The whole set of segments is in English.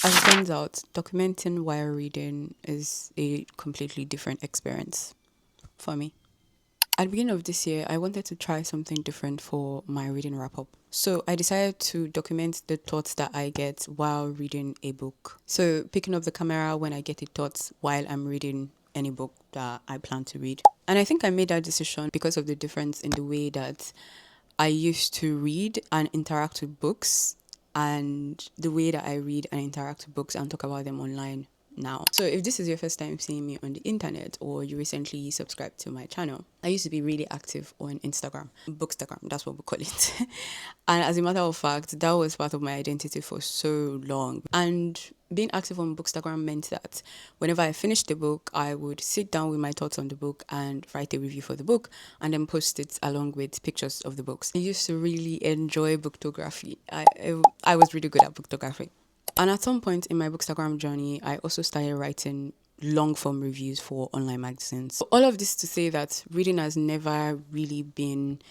As it turns out, documenting while reading is a completely different experience for me. At the beginning of this year, I wanted to try something different for my reading wrap up. So I decided to document the thoughts that I get while reading a book. So picking up the camera when I get a thoughts while I'm reading any book that I plan to read. And I think I made that decision because of the difference in the way that I used to read and interact with books and the way that I read and interact with books and talk about them online now. So if this is your first time seeing me on the internet or you recently subscribed to my channel, I used to be really active on Instagram, Bookstagram, that's what we call it. And as a matter of fact, that was part of my identity for so long. And being active on Bookstagram meant that whenever I finished the book, I would sit down with my thoughts on the book and write a review for the book and then post it along with pictures of the books. I used to really enjoy booktography. I was really good at booktography. And at some point in my Bookstagram journey, I also started writing long form reviews for online magazines. So all of this to say that reading has never really been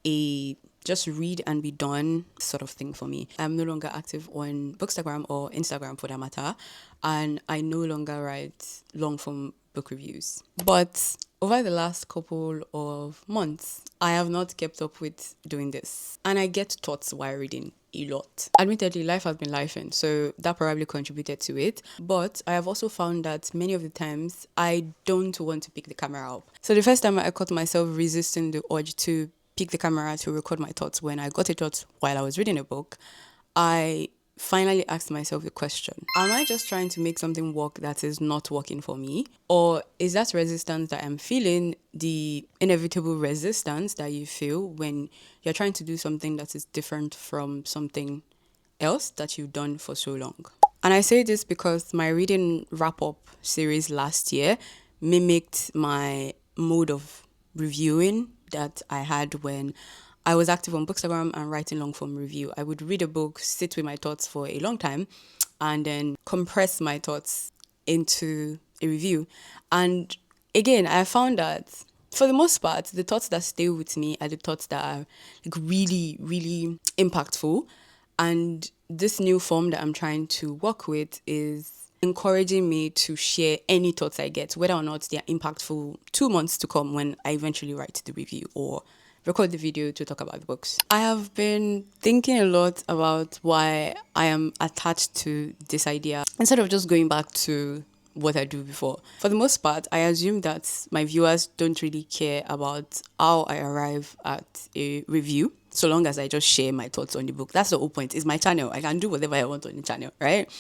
a just read and be done sort of thing for me. I'm no longer active on Bookstagram or Instagram for that matter, and I no longer write long form book reviews. But over the last couple of months, I have not kept up with doing this, and I get thoughts while reading a lot. Admittedly, life has been lifing, so that probably contributed to it. But I have also found that many of the times I don't want to pick the camera up. So the first time I caught myself resisting the urge to pick the camera to record my thoughts when I got a thought while I was reading a book, I finally asked myself the question, am I just trying to make something work that is not working for me? Or is that resistance that I'm feeling the inevitable resistance that you feel when you're trying to do something that is different from something else that you've done for so long? And I say this because my reading wrap-up series last year mimicked my mode of reviewing that I had when I was active on Bookstagram and writing long form review. I would read a book, sit with my thoughts for a long time, and then compress my thoughts into a review. And again, I found that for the most part, the thoughts that stay with me are the thoughts that are like really, really impactful. And this new form that I'm trying to work with is encouraging me to share any thoughts I get, whether or not they are impactful 2 months to come when I eventually write the review or record the video to talk about the books. I have been thinking a lot about why I am attached to this idea instead of just going back to what I do before. For the most part, I assume that my viewers don't really care about how I arrive at a review, so long as I just share my thoughts on the book. That's the whole point. It's my channel. I can do whatever I want on the channel, right?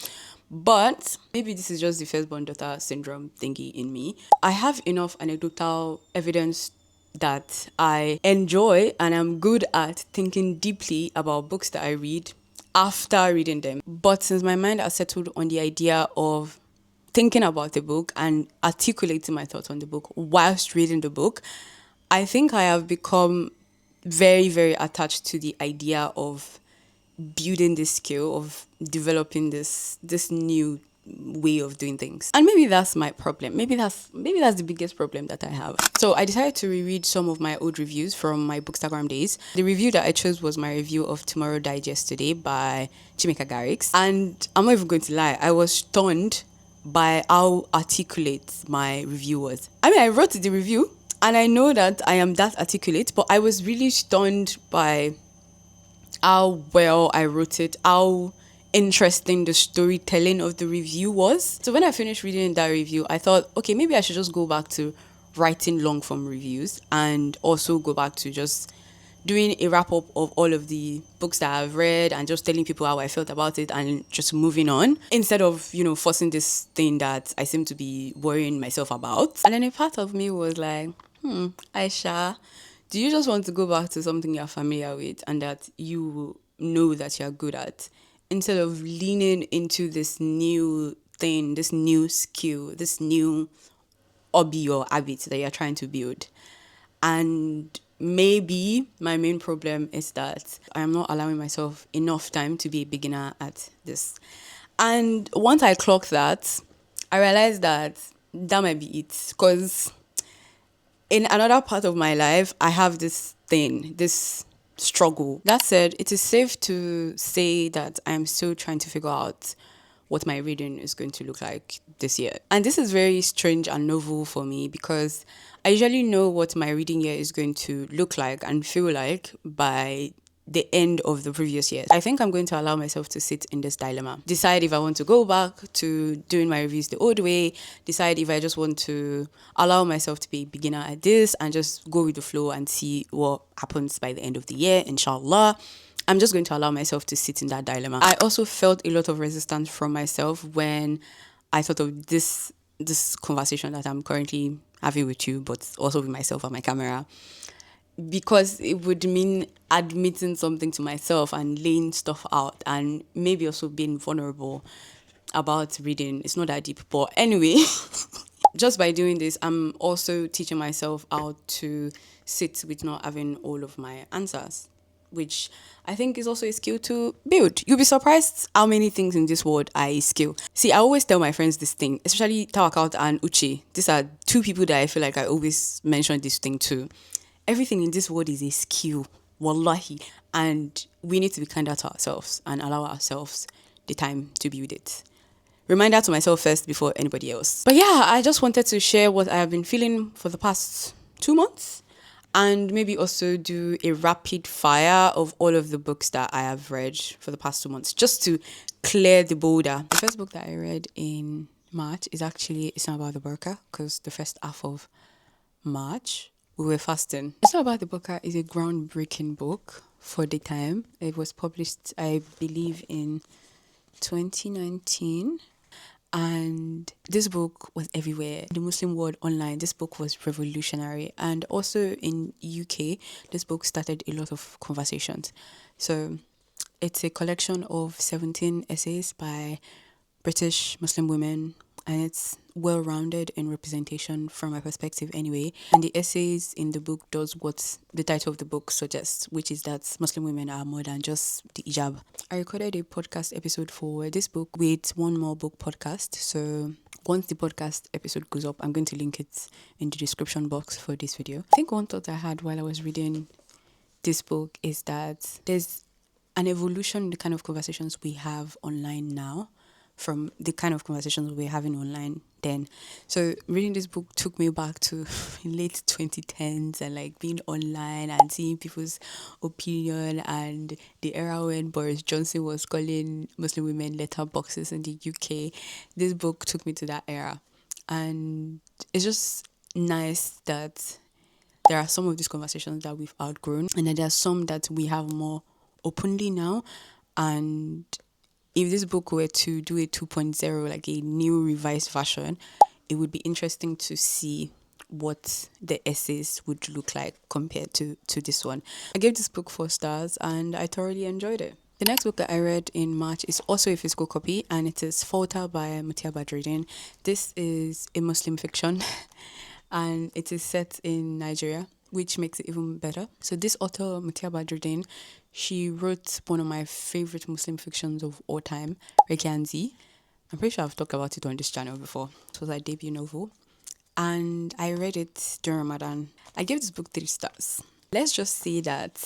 But maybe this is just the firstborn daughter syndrome thingy in me. I have enough anecdotal evidence that I enjoy and I'm good at thinking deeply about books that I read after reading them. But since my mind has settled on the idea of thinking about the book and articulating my thoughts on the book whilst reading the book, I think I have become very, very attached to the idea of building this skill of developing this new way of doing things. And maybe that's my problem. Maybe that's the biggest problem that I have. So I decided to reread some of my old reviews from my Bookstagram days. The review that I chose was my review of Tomorrow Died Yesterday by Chimera Garricks. And I'm not even going to lie, I was stunned by how articulate my review was. I mean, I wrote the review and I know that I am that articulate, but I was really stunned by how well I wrote it, how interesting the storytelling of the review was. So when I finished reading that review, I thought, okay, maybe I should just go back to writing long form reviews and also go back to just doing a wrap up of all of the books that I've read and just telling people how I felt about it and just moving on instead of, forcing this thing that I seem to be worrying myself about. And then a part of me was like, Aisha, do you just want to go back to something you're familiar with and that you know that you're good at, instead of leaning into this new thing, this new skill, this new hobby or habit that you're trying to build? And maybe my main problem is that I am not allowing myself enough time to be a beginner at this. And once I clocked that, I realized that might be it. Because in another part of my life, I have this thing, this struggle. That said, it is safe to say that I'm still trying to figure out what my reading is going to look like this year. And this is very strange and novel for me because I usually know what my reading year is going to look like and feel like by the end of the previous year. I think I'm going to allow myself to sit in this dilemma. Decide if I want to go back to doing my reviews the old way. Decide if I just want to allow myself to be a beginner at this and just go with the flow and see what happens by the end of the year, inshallah. I'm just going to allow myself to sit in that dilemma. I also felt a lot of resistance from myself when I thought of this conversation that I'm currently having with you, but also with myself and my camera, because it would mean admitting something to myself and laying stuff out and maybe also being vulnerable about reading. It's not that deep, but anyway, just by doing this, I'm also teaching myself how to sit with not having all of my answers, which I think is also a skill to build. You'll be surprised how many things in this world are a skill. See, I always tell my friends this thing, especially Tawakkalt and Uche. These are two people that I feel like I always mention this thing to. Everything in this world is a skill, wallahi. And we need to be kinder to ourselves and allow ourselves the time to build it. Reminder to myself first before anybody else. But yeah, I just wanted to share what I have been feeling for the past 2 months. And maybe also do a rapid fire of all of the books that I have read for the past 2 months, just to clear the border. The first book that I read in March it's not about the Burqa, because the first half of March, we were fasting. It's not about the Burqa is a groundbreaking book for the time. It was published, I believe, in 2019. And this book was everywhere. In the Muslim world online, this book was revolutionary. And also in UK, this book started a lot of conversations. So it's a collection of 17 essays by British Muslim women, and it's well-rounded in representation from my perspective anyway. And the essays in the book does what the title of the book suggests, which is that Muslim women are more than just the hijab. I recorded a podcast episode for this book with One More Book podcast. So once the podcast episode goes up, I'm going to link it in the description box for this video. I think one thought I had while I was reading this book is that there's an evolution in the kind of conversations we have online now from the kind of conversations we're having online then. So reading this book took me back to late 2010s and like being online and seeing people's opinion and the era when Boris Johnson was calling Muslim women letterboxes in the UK. This book took me to that era, and it's just nice that there are some of these conversations that we've outgrown and that there are some that we have more openly now. And if this book were to do a 2.0, like a new revised version, it would be interesting to see what the essays would look like compared to this one. I gave this book 4 stars and I thoroughly enjoyed it. The next book that I read in March is also a physical copy, and it is Falter by Mutiah Badruddeen. This is a Muslim fiction and it is set in Nigeria, which makes it even better. So this author, Mutiah Badruddeen, she wrote one of my favorite Muslim fictions of all time, Wedding of Zein. I'm pretty sure I've talked about it on this channel before. It was her debut novel, and I read it during Ramadan. I gave this book 3 stars. Let's just say that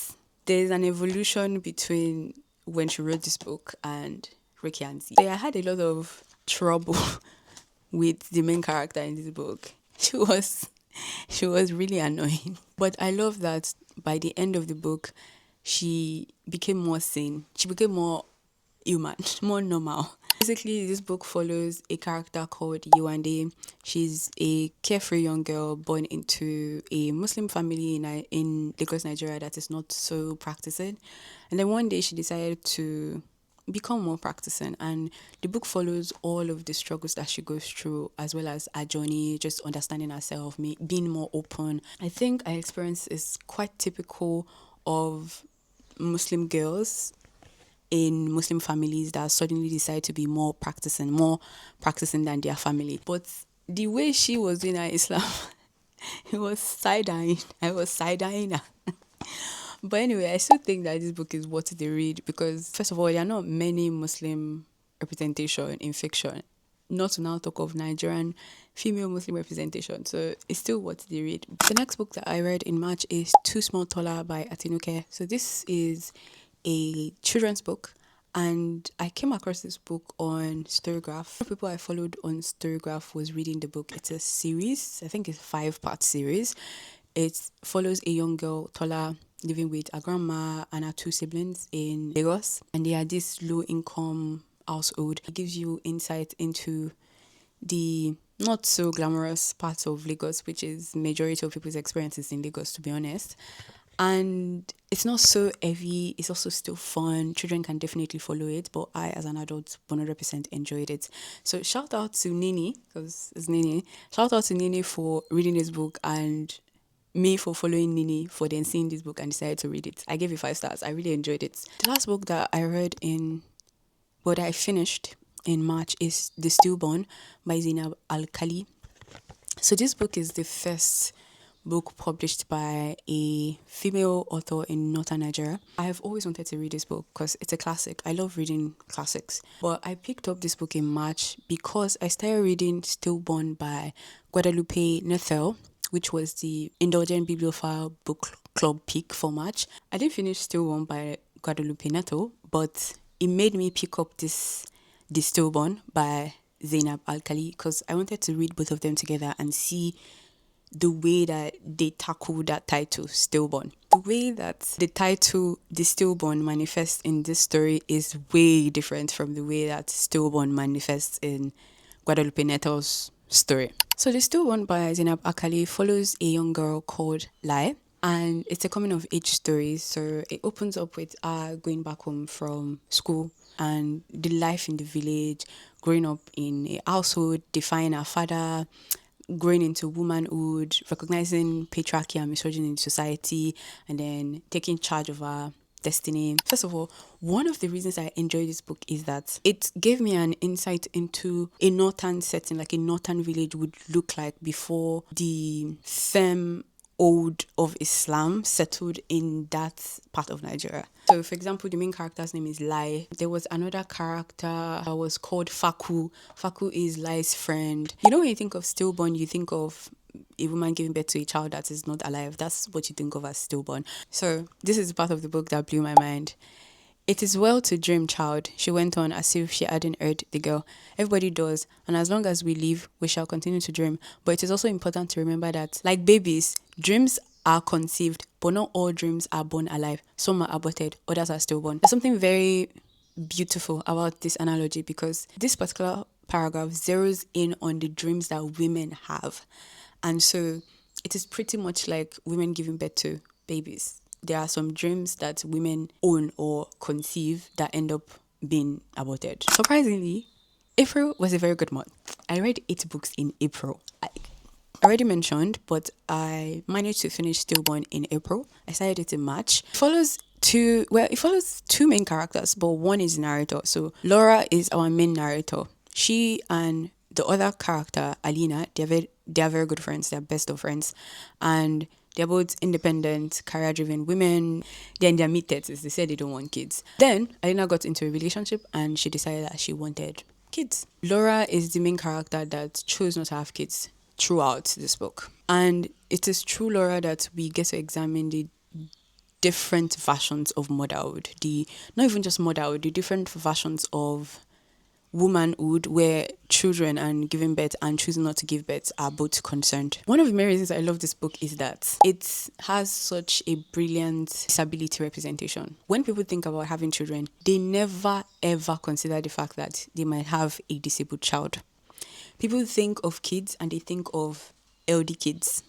there's an evolution between when she wrote this book and Wedding of Zein. I had a lot of trouble with the main character in this book. She was really annoying. But I love that by the end of the book, she became more sane. She became more human, more normal. Basically, this book follows a character called Yewande. She's a carefree young girl born into a Muslim family in Lagos, Nigeria, that is not so practicing. And then one day she decided to become more practicing, and the book follows all of the struggles that she goes through, as well as her journey, just understanding herself, being more open. I think her experience is quite typical of Muslim girls in Muslim families that suddenly decide to be more practicing than their family. But the way she was doing her Islam, it was side-eyeing. I was side-eyeing her. But anyway, I still think that this book is worth the read because, first of all, there are not many Muslim representation in fiction. Not to now talk of Nigerian female Muslim representation. So it's still worth the read. The next book that I read in March is Too Small Tola by Atinuke. So this is a children's book, And I came across this book on Storygraph. The people I followed on Storygraph was reading the book. It's a series. I think it's a 5-part series. It follows a young girl, Tola, living with a grandma and her 2 siblings in Lagos. And they are this low-income household. It gives you insight into the not so glamorous parts of Lagos, which is majority of people's experiences in Lagos, to be honest. And it's not so heavy. It's also still fun. Children can definitely follow it, but I, as an adult, 100% enjoyed it. So shout out to Nini, because it's Nini. Shout out to Nini for reading this book, and me for following Nini for then seeing this book and decided to read it. I gave it 5 stars. I really enjoyed it. The last book that I read that I finished in March is The Stillborn by Zaynab Alkali. So this book is the first book published by a female author in northern Nigeria. I have always wanted to read this book because it's a classic. I love reading classics. But I picked up this book in March because I started reading Stillborn by Guadalupe Nettel, which was the Indulgent Bibliophile book club pick for March. I didn't finish Stillborn by Guadalupe Nettel, but it made me pick up this Stillborn by Zaynab Alkali because I wanted to read both of them together and see the way that they tackle that title, Stillborn. The way that the title, The Stillborn, manifests in this story is way different from the way that Stillborn manifests in Guadalupe Nettel's story. So The Stillborn by Zaynab Alkali follows a young girl called Lai, and it's a coming of age story. So it opens up with her going back home from school and the life in the village, growing up in a household, defying her father, growing into womanhood, recognizing patriarchy and misogyny in society, and then taking charge of our destiny. First of all, one of the reasons I enjoy this book is that it gave me an insight into a northern setting, like a northern village would look like before the femme old of Islam settled in that part of Nigeria. So, for example, the main character's name is Lai. There was another character that was called Faku. Faku is Lai's friend. You know, when you think of Stillborn, you think of a woman giving birth to a child that is not alive. That's what you think of as Stillborn. So, this is part of the book that blew my mind. It is well to dream, child, she went on as if she hadn't heard the girl. Everybody does, and as long as we live, we shall continue to dream. But it is also important to remember that, like babies, dreams are conceived, but not all dreams are born alive. Some are aborted, others are stillborn. There's something very beautiful about this analogy because this particular paragraph zeroes in on the dreams that women have. And so it is pretty much like women giving birth to babies. There are some dreams that women own or conceive that end up being aborted. Surprisingly, April was a very good month. I read 8 books in April. I already mentioned, but I managed to finish Stillborn in April. I started it in March. It follows 2 main characters, but one is the narrator. So Laura is our main narrator. She and the other character, Alina, they're very good friends. They're best of friends. And they're both independent, career-driven women. They're in their mid-30s. They said they don't want kids. Then Alina got into a relationship and she decided that she wanted kids. Laura is the main character that chose not to have kids throughout this book. And it is through Laura that we get to examine the different versions of motherhood. Not even just motherhood, the different versions of womanhood where children and giving birth and choosing not to give birth are both concerned. One of the main reasons I love this book is that it has such a brilliant disability representation. When people think about having children, they never ever consider the fact that they might have a disabled child. People think of kids and they think of LD kids.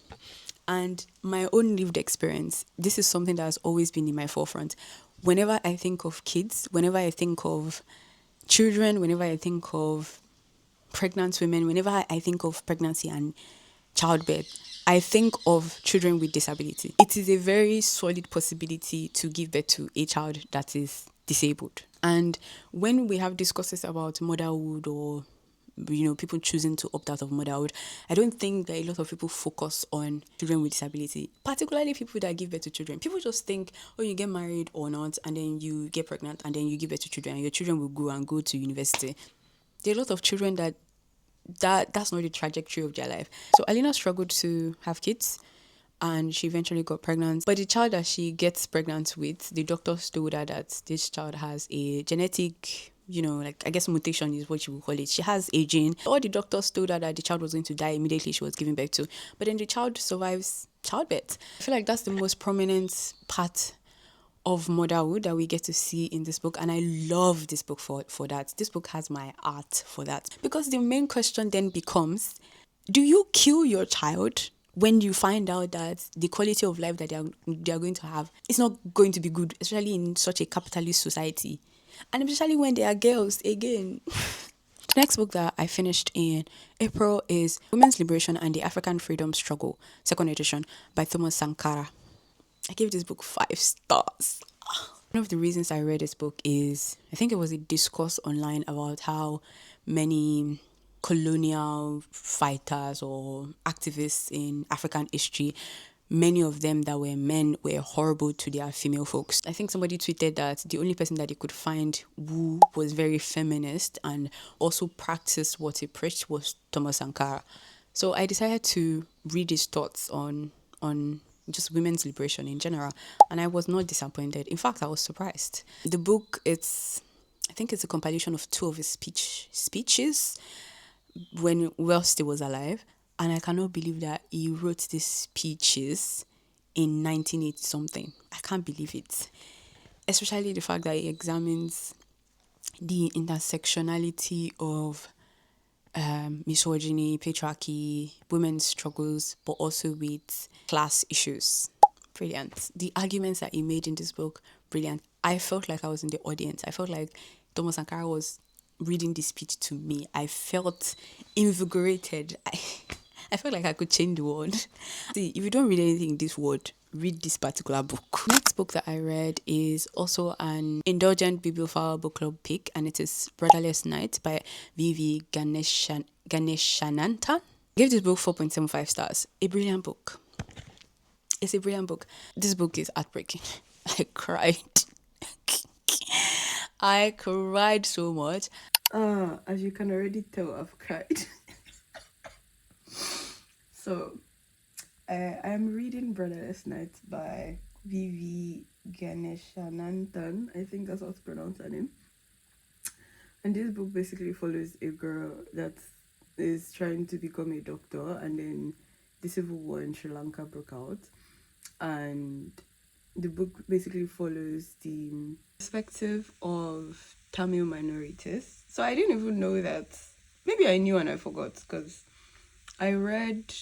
And my own lived experience, this is something that has always been in my forefront. Whenever I think of kids, whenever I think of children, whenever I think of pregnant women, whenever I think of pregnancy and childbirth, I think of children with disability. It is a very solid possibility to give birth to a child that is disabled. And when we have discussions about motherhood or people choosing to opt out of motherhood, I don't think that a lot of people focus on children with disability, particularly people that give birth to children. People just think, you get married or not, and then you get pregnant, and then you give birth to children, and your children will grow and go to university. There are a lot of children that's not the trajectory of their life. So Alina struggled to have kids, and she eventually got pregnant. But the child that she gets pregnant with, the doctors told her that this child has a genetic, like I guess mutation is what you would call it. She has a gene. All the doctors told her that the child was going to die immediately she was giving birth to. But then the child survives childbirth. I feel like that's the most prominent part of motherhood that we get to see in this book, and I love this book for that. This book has my heart for that, because the main question then becomes, do you kill your child when you find out that the quality of life that they are going to have is not going to be good, especially in such a capitalist society, and especially when they are girls again? The next book that I finished in April is Women's Liberation and the African Freedom Struggle, second edition, by Thomas Sankara. I gave this book 5 stars. One of the reasons I read this book is, I think it was a discourse online about how many colonial fighters or activists in African history, many of them that were men, were horrible to their female folks. I think somebody tweeted that the only person that they could find who was very feminist and also practiced what he preached was Thomas Sankara. So I decided to read his thoughts on just women's liberation in general, and I was not disappointed. In fact, I was surprised. The book, I think it's a compilation of 2 of his speeches whilst he was alive, and I cannot believe that he wrote these speeches in 1980 something. I can't believe it, especially the fact that he examines the intersectionality of misogyny, patriarchy, women's struggles, but also with class issues. Brilliant. The arguments that he made in this book, brilliant. I felt like I was in the audience. I felt like Thomas Sankara was reading this speech to me. I felt invigorated. I felt like I could change the world. See, if you don't read anything in this world, read this particular book. Next book that I read is also an indulgent bibliophile book club pick, and it is Brotherless Night by V.V. Ganeshananthan. I gave this book 4.75 stars. A brilliant book. It's a brilliant book. This book is heartbreaking. I cried. I cried so much. As you can already tell, I've cried. So, I am reading Brotherless Night by V.V. Ganeshananthan. I think that's how to pronounce her name. And this book basically follows a girl that is trying to become a doctor, and then the civil war in Sri Lanka broke out. And the book basically follows the perspective of Tamil minorities. So I didn't even know that. Maybe I knew and I forgot, because I read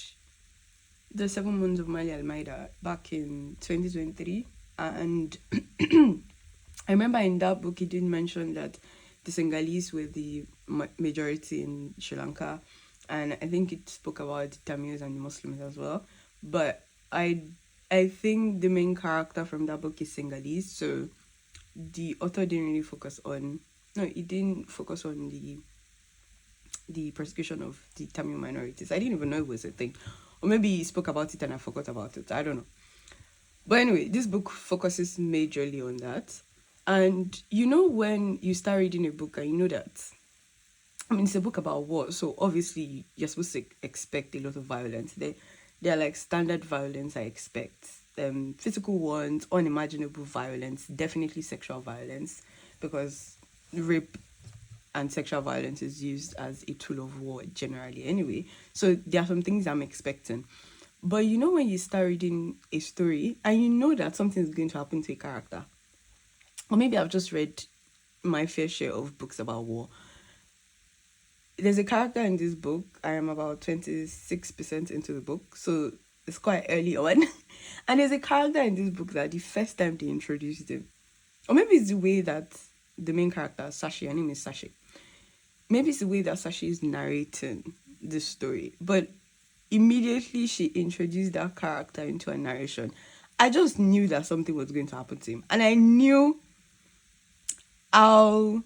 The 7 Months of Mali Almeida back in 2023, and I remember in that book he did mention that the Sinhalese were the majority in Sri Lanka, and I think it spoke about the Tamils and the Muslims as well. But I think the main character from that book is Sinhalese, so the author didn't really focus on the persecution of the Tamil minorities. I didn't even know it was a thing. Or maybe he spoke about it and I forgot about it. I don't know. But anyway, this book focuses majorly on that. And when you start reading a book and you know that, it's a book about war, so obviously you're supposed to expect a lot of violence. They're like standard violence I expect. Physical ones, unimaginable violence, definitely sexual violence, because rape and sexual violence is used as a tool of war generally anyway. So there are some things I'm expecting. But when you start reading a story and you know that something is going to happen to a character, or maybe I've just read my fair share of books about war. There's a character in this book. I am about 26% into the book, so it's quite early on. And there's a character in this book that the first time they introduced him, or maybe it's the way that the main character, Sashi, her name is Sashi. Maybe it's the way that Sashi is narrating this story, but immediately she introduced that character into a narration, I just knew that something was going to happen to him. And I knew how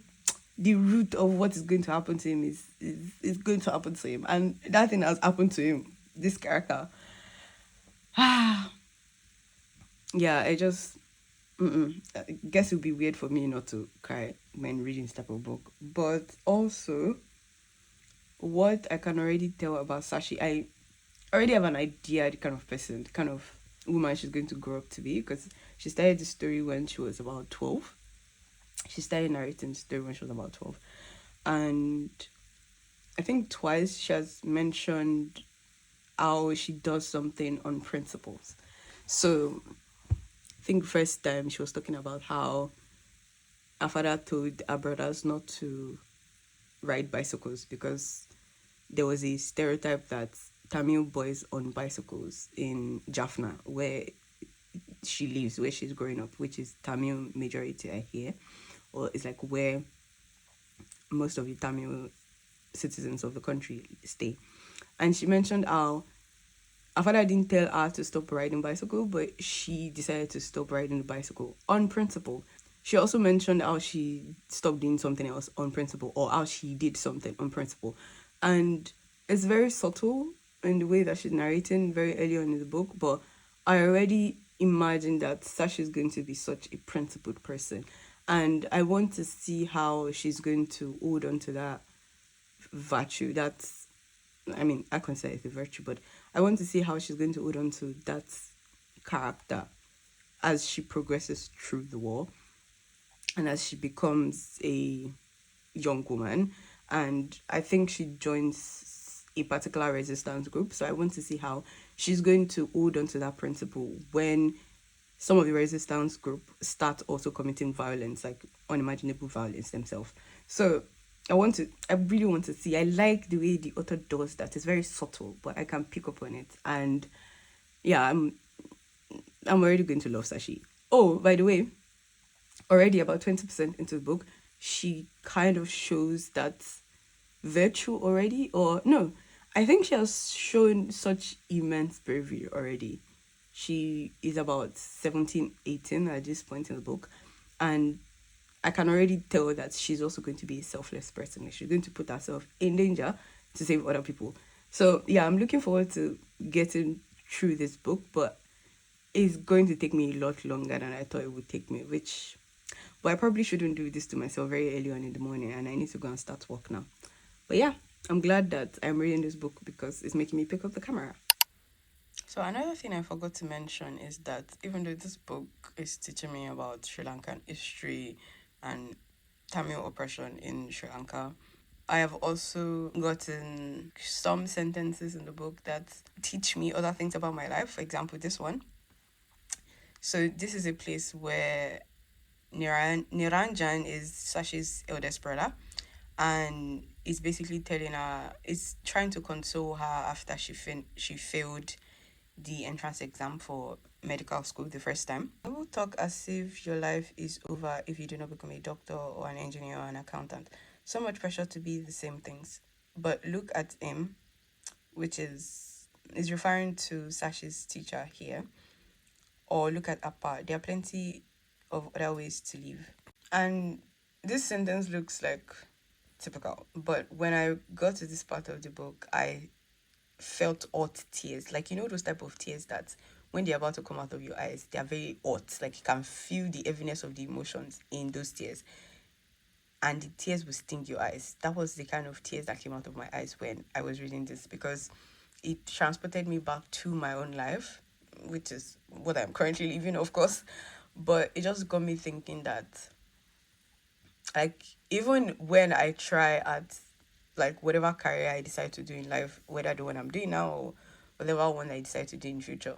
the root of what is going to happen to him is going to happen to him. And that thing has happened to him, this character. Yeah, I guess it would be weird for me not to cry when reading this type of book. But also, what I can already tell about Sashi, I already have an idea the kind of person, the kind of woman she's going to grow up to be, because she started the story when she was about 12. She started narrating the story when she was about 12. And I think twice she has mentioned how she does something on principles. So I think first time she was talking about how her father told her brothers not to ride bicycles because there was a stereotype that Tamil boys on bicycles in Jaffna, where she lives, where she's growing up, which is Tamil majority I hear, or it's like where most of the Tamil citizens of the country stay. And she mentioned how her father didn't tell her to stop riding bicycle, but she decided to stop riding the bicycle on principle. She also mentioned how she stopped doing something else on principle, or how she did something on principle. And it's very subtle in the way that she's narrating very early on in the book, but I already imagine that Sasha is going to be such a principled person. And I want to see how she's going to hold on to that virtue. That's, I mean, I consider it a virtue, but I want to see how she's going to hold on to that character as she progresses through the war and as she becomes a young woman. And I think she joins a particular resistance group. So I want to see how she's going to hold on to that principle when some of the resistance group start also committing violence, like unimaginable violence themselves. So I really want to see. I like the way the author does that. It's very subtle, but I can pick up on it. And yeah, I'm already going to love Sashi. Oh, by the way, already about 20% into the book, she kind of shows that virtue already, or no, I think she has shown such immense bravery already. She is about 17, 18 at this point in the book, and I can already tell that she's also going to be a selfless person. She's going to put herself in danger to save other people. So yeah, I'm looking forward to getting through this book, but it's going to take me a lot longer than I thought it would take me, which, but I probably shouldn't do this to myself very early on in the morning, and I need to go and start work now. But yeah, I'm glad that I'm reading this book because it's making me pick up the camera. So another thing I forgot to mention is that even though this book is teaching me about Sri Lankan history and Tamil oppression in Sri Lanka, I have also gotten some sentences in the book that teach me other things about my life. For example, this one. So this is a place where Niranjan is Sashi's eldest brother, and it's basically telling her, it's trying to console her after she failed the entrance exam for medical school the first time. I will talk as if your life is over if you do not become a doctor or an engineer or an accountant. So much pressure to be the same things. But look at him, which is referring to Sashi's teacher here, or look at Appa. There are plenty of other ways to live. And this sentence looks like typical, but when I got to this part of the book, I felt hot tears. Like, you know, those type of tears that when they're about to come out of your eyes, they are very hot. Like, you can feel the heaviness of the emotions in those tears. And the tears will sting your eyes. That was the kind of tears that came out of my eyes when I was reading this, because it transported me back to my own life, which is what I'm currently living, of course. But it just got me thinking that, like, even when I try at, like, whatever career I decide to do in life, whether the one I'm doing now or whatever one I decide to do in future,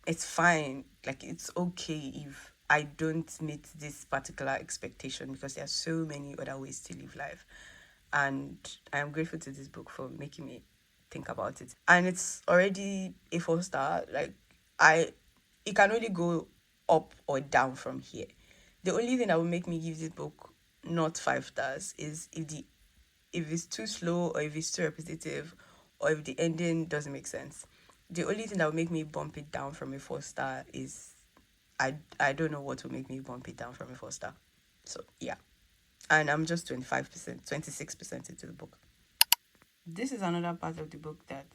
it's fine. Like, it's okay if I don't meet this particular expectation, because there are so many other ways to live life. And I am grateful to this book for making me think about it. And it's already a 4 star. Like, I it can only go up or down from here. The only thing that will make me give this book not 5 stars is if it's too slow, or if it's too repetitive, or if the ending doesn't make sense. The only thing that will make me bump it down from a 4 star is, I don't know what will make me bump it down from a 4 star. So yeah. And I'm just 25%, 26% into the book. This is another part of the book that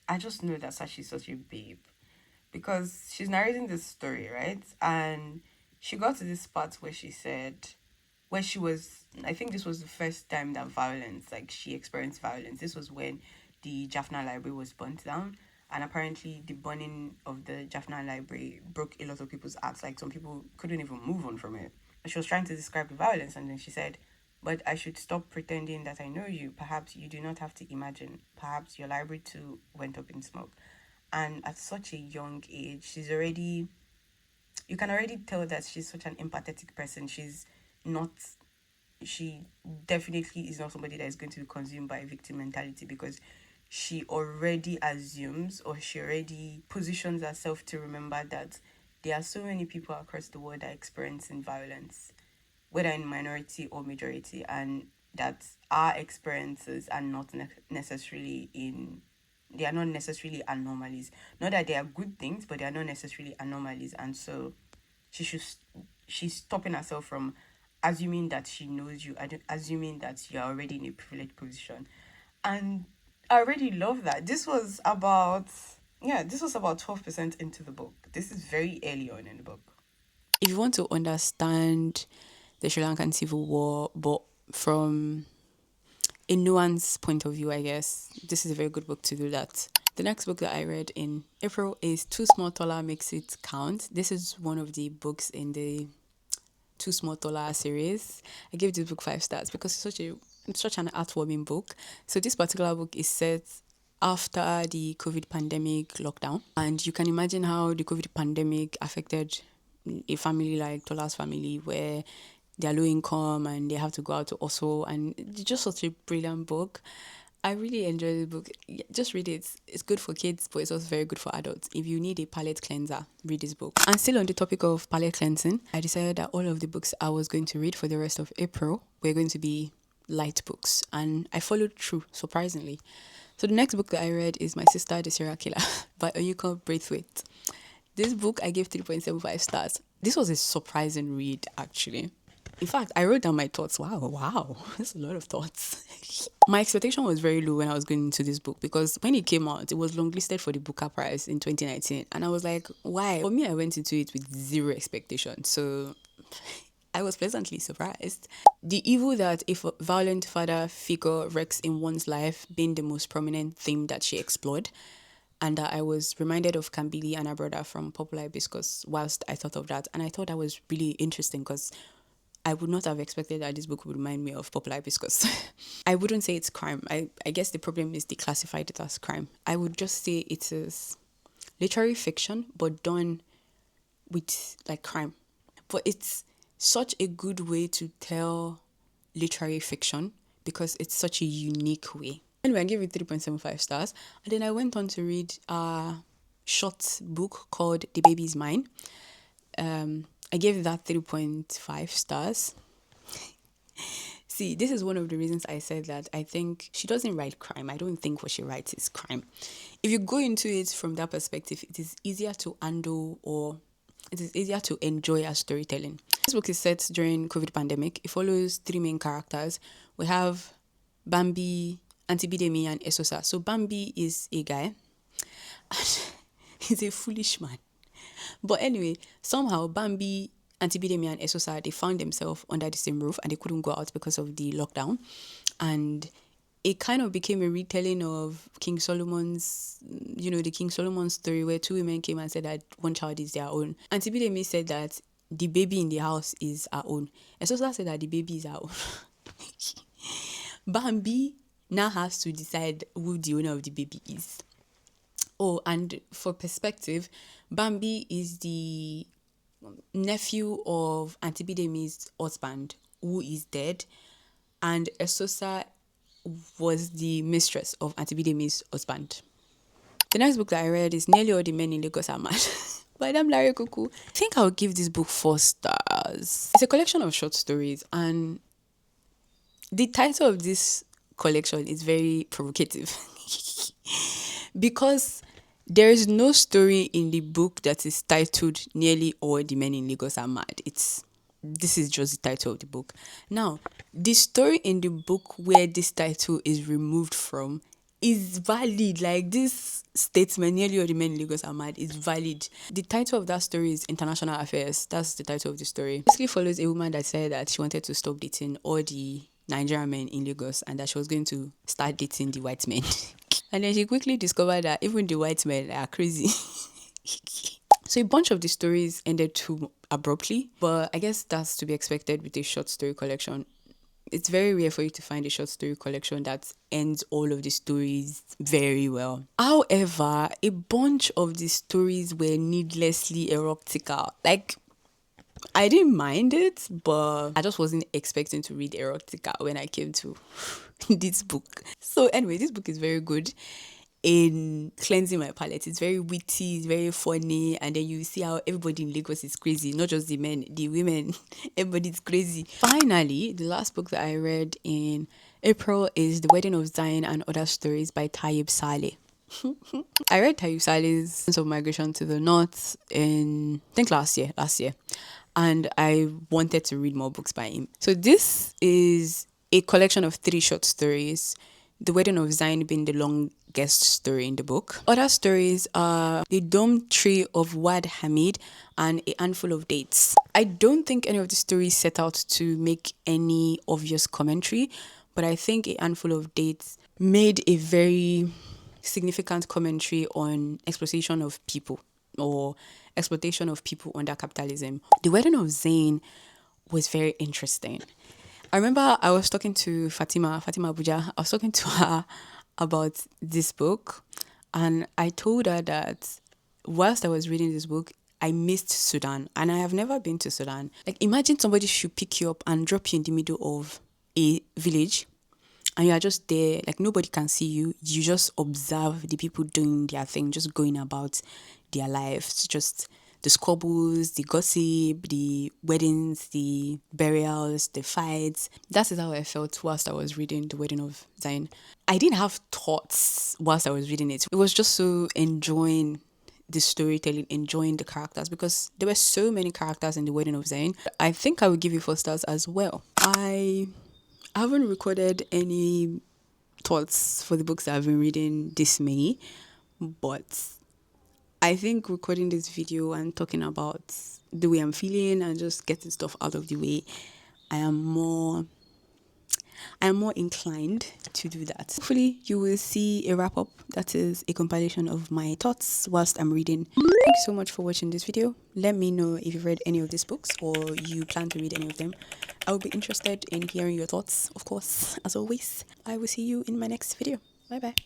I just know that Sashi's such a babe, because she's narrating this story, right? And she got to this part where she said, where she was, I think this was the first time that violence, like, she experienced violence. This was when the Jaffna library was burnt down. And apparently, the burning of the Jaffna library broke a lot of people's hearts. Like, some people couldn't even move on from it. She was trying to describe the violence, and then she said, "But I should stop pretending that I know you. Perhaps you do not have to imagine. Perhaps your library too went up in smoke." And at such a young age, you can already tell that she's such an empathetic person. Not, she definitely is not somebody that is going to be consumed by victim mentality, because she already assumes, or she already positions herself to remember that there are so many people across the world that are experiencing violence, whether in minority or majority, and that our experiences are not necessarily in, they are not necessarily anomalies. Not that they are good things, but they are not necessarily anomalies. And so she should she's stopping herself from assuming that she knows you, assuming that you're already in a privileged position. And I already love that. This was about 12% into the book. This is very early on in the book. If you want to understand the Sri Lankan Civil War, but from a nuanced point of view, I guess, this is a very good book to do that. The next book that I read in April is Too Small Tola Makes It Count. This is one of the books in the Too Small Tola series. I gave this book 5 stars because it's such an heartwarming book. So this particular book is set after the COVID pandemic lockdown, and you can imagine how the COVID pandemic affected a family like Tola's family, where they're low income and they have to go out to hustle, and it's just such a brilliant book. I really enjoy the book. Just read it. It's good for kids, but it's also very good for adults. If you need a palate cleanser, read this book. And still on the topic of palate cleansing, I decided that all of the books I was going to read for the rest of April were going to be light books, and I followed through, surprisingly. So the next book that I read is My Sister, the Serial Killer by Oyinkan Braithwaite. This book I gave 3.75 stars. This was a surprising read, actually. In fact, I wrote down my thoughts. Wow, that's a lot of thoughts. My expectation was very low when I was going into this book, because when it came out, it was longlisted for the Burqa prize in 2019. And I was like, why? For me, I went into it with zero expectation. So I was pleasantly surprised. The evil that a violent father figure wreaks in one's life being the most prominent theme that she explored. And I was reminded of Kambili and her brother from Popular Hibiscus whilst I thought of that. And I thought that was really interesting, because I would not have expected that this book would remind me of Popular Hibiscus. I wouldn't say it's crime. I guess the problem is they classified it as crime. I would just say it is literary fiction, but done with like crime. But it's such a good way to tell literary fiction, because it's such a unique way. Anyway, I gave it 3.75 stars. And then I went on to read a short book called The Baby Is Mine. I gave that 3.5 stars. See, this is one of the reasons I said that I think she doesn't write crime. I don't think what she writes is crime. If you go into it from that perspective, it is easier to handle, or it is easier to enjoy as storytelling. This book is set during COVID pandemic. It follows 3 main characters. We have Bambi, Auntie Bidemi, and Esosa. So Bambi is a guy, and he's a foolish man. But anyway, somehow Bambi, Auntie Bidemi, and Esosa, they found themselves under the same roof, and they couldn't go out because of the lockdown. And it kind of became a retelling of King Solomon's, the King Solomon story, where 2 women came and said that one child is their own. Auntie Bidemi said that the baby in the house is our own. Esosa said that the baby is our own. Bambi now has to decide who the owner of the baby is. Oh, and for perspective, Bambi is the nephew of Auntie Bidemi's husband, who is dead, and Esosa was the mistress of Auntie Bidemi's husband. The next book that I read is Nearly All the Men in Lagos Are Mad by Dam Larry Kuku. I think I'll give this book 4 stars. It's a collection of short stories, and the title of this collection is very provocative because there is no story in the book that is titled Nearly All the Men in Lagos Are Mad. This is just the title of the book. Now, the story in the book where this title is removed from is valid. Like, this statement, Nearly All the Men in Lagos Are Mad, is valid. The title of that story is International Affairs. That's the title of the story. It basically follows a woman that said that she wanted to stop dating all the Nigerian men in Lagos, and that she was going to start dating the white men. And then she quickly discovered that even the white men are crazy. So a bunch of the stories ended too abruptly, but I guess that's to be expected with a short story collection. It's very rare for you to find a short story collection that ends all of the stories very well. However, a bunch of the stories were needlessly erotica. Like, I didn't mind it, but I just wasn't expecting to read erotica when I came to this book. So anyway, this book is very good in cleansing my palate. It's very witty, it's very funny, and then you see how everybody in Lagos is crazy, not just the men, the women, everybody's crazy. Finally, the last book that I read in April is The Wedding of Zein and Other Stories by Tayeb Salih. I read Tayeb Salih's Sense of Migration to the North in, I think last year. And I wanted to read more books by him. So this is a collection of 3 short stories. The Wedding of Zein being the longest story in the book. Other stories are The Dome Tree of Wad Hamid and A Handful of Dates. I don't think any of the stories set out to make any obvious commentary, but I think A Handful of Dates made a very significant commentary on exploitation of people or exploitation of people under capitalism. The Wedding of Zein was very interesting. I remember I was talking to Fatima Abuja. I was talking to her about this book, and I told her that whilst I was reading this book, I missed Sudan, and I have never been to Sudan. Like, imagine somebody should pick you up and drop you in the middle of a village, and you are just there, like nobody can see you. You just observe the people doing their thing, just going about their lives, just the squabbles, the gossip, the weddings, the burials, the fights. That is how I felt whilst I was reading The Wedding of Zein. I didn't have thoughts whilst I was reading it. It was just so enjoying the storytelling, enjoying the characters, because there were so many characters in The Wedding of Zein. I think I would give you 4 stars as well. I haven't recorded any thoughts for the books that I've been reading this many, but I think recording this video and talking about the way I'm feeling and just getting stuff out of the way, I am more inclined to do that. Hopefully you will see a wrap up that is a compilation of my thoughts whilst I'm reading. Thank you so much for watching this video. Let me know if you've read any of these books or you plan to read any of them. I will be interested in hearing your thoughts, of course, as always. I will see you in my next video. Bye bye.